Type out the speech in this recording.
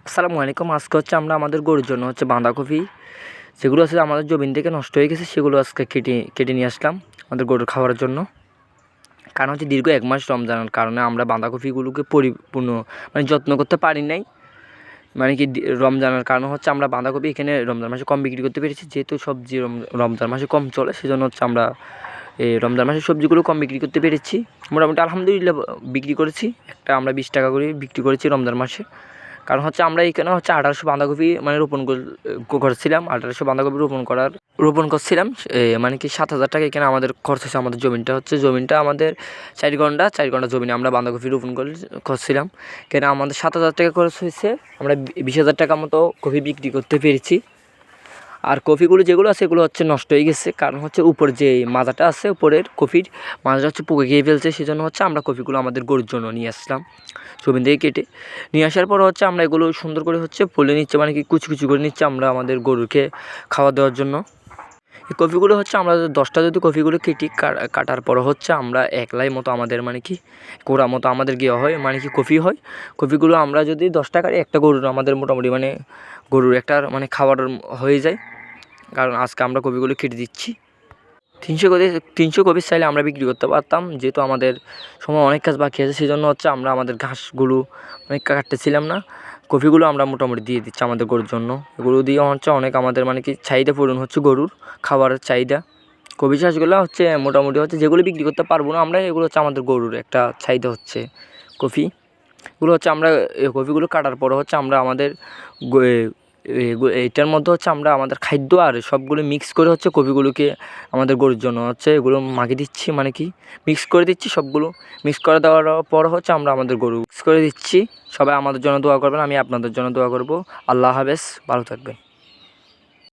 আসসালামু আলাইকুম। আজকে হচ্ছে আমরা আমাদের গরুর জন্য হচ্ছে বাঁধাকপি যেগুলো আছে আমাদের জমিন থেকে নষ্ট হয়ে গেছে সেগুলো আজকে কেটে নিয়ে আসলাম আমাদের গরুর খাওয়ার জন্য। কারণ হচ্ছে দীর্ঘ 1 মাস রমজানের কারণে আমরা বাঁধাকপিগুলোকে পরিপূর্ণ যত্ন করতে পারি নাই। রমজানের কারণে হচ্ছে আমরা বাঁধাকপি এখানে রমজান মাসে কম বিক্রি করতে পেরেছি, যেহেতু সবজি রমজান মাসে কম চলে, সেজন্য হচ্ছে আমরা এই রমজান মাসের সবজিগুলো কম বিক্রি করতে পেরেছি। মোটামুটি আলহামদুলিল্লাহ বিক্রি করেছি। একটা আমরা 20 টাকা করে বিক্রি করেছি রমজান মাসে। কারণ হচ্ছে আমরা এখানে হচ্ছে 1800 বাঁধাকপি রোপণ করছিলাম। 1800 বাঁধাকপি রোপণ করছিলাম। 7,000 টাকা এখানে আমাদের খরচ হয়েছে। আমাদের জমিনটা আমাদের 4 ঘন্টা জমিনে আমরা বাঁধাকপি রোপণ করছিলাম। কেন আমাদের 7,000 টাকা খরচ হয়েছে। আমরা 20,000 টাকা মতো কপি বিক্রি করতে পেরেছি। আর কপিগুলো যেগুলো আছে সেগুলো হচ্ছে নষ্ট হয়ে গেছে। কারণ হচ্ছে উপর যে মাজাটা আছে, উপরের কপির মাজাটা হচ্ছে পোকে খেয়ে ফেলছে। সেজন্য হচ্ছে আমরা কপিগুলো আমাদের গরুর জন্য নিয়ে আসলাম জমিন থেকে কেটে। নিয়ে আসার পর হচ্ছে আমরা এগুলো সুন্দর করে হচ্ছে ফুলে নিচ্ছে, কুচি কুচি করে নিচ্ছে আমরা আমাদের গরুকে খাওয়া দেওয়ার জন্য। এই কপিগুলো হচ্ছে আমরা 10টা যদি কপিগুলো কেটি, কাটার পর হচ্ছে আমরা একলাই মতো আমাদের কোড়া মতো আমাদের গিয়ে হয় কপি হয়। কপিগুলো আমরা যদি 10 টাকার একটা গরুর আমাদের মোটামুটি গরুর একটা খাবার হয়ে যায়। কারণ আজকে আমরা কপিগুলো কেটে দিচ্ছি। 300 কপি চাইলে আমরা বিক্রি করতে পারতাম, যেহেতু আমাদের সময় অনেক কাজ বাকি আছে। সেই জন্য হচ্ছে আমরা আমাদের ঘাসগুলো কাটতেছিলাম না। কপিগুলো আমরা মোটামুটি দিয়ে দিচ্ছি আমাদের গরুর জন্য। এগুলো দিয়ে হচ্ছে অনেক আমাদের চাহিদা পূরণ হচ্ছে গরুর খাবারের চাহিদা। কপি চাষগুলো হচ্ছে মোটামুটি হচ্ছে যেগুলো বিক্রি করতে পারবো না আমরা, এগুলো হচ্ছে আমাদের গরুর একটা চাহিদা হচ্ছে কপি। এগুলো হচ্ছে আমরা কপিগুলো কাটার পর হচ্ছে আমরা আমাদের এটার মধ্যে হচ্ছে আমরা আমাদের খাদ্য আর সবগুলো মিক্স করে হচ্ছে কপিগুলোকে আমাদের গরুর জন্য হচ্ছে এগুলো মাখিয়ে দিচ্ছি, মিক্স করে দিচ্ছি। সবগুলো মিক্স করে দেওয়ার পর হচ্ছে আমরা আমাদের গরু মিক্স করে দিচ্ছি। সবাই আমাদের জন্য দোয়া করবেন, আমি আপনাদের জন্য দোয়া করব। আল্লাহ হাফেজ, ভালো থাকবেন।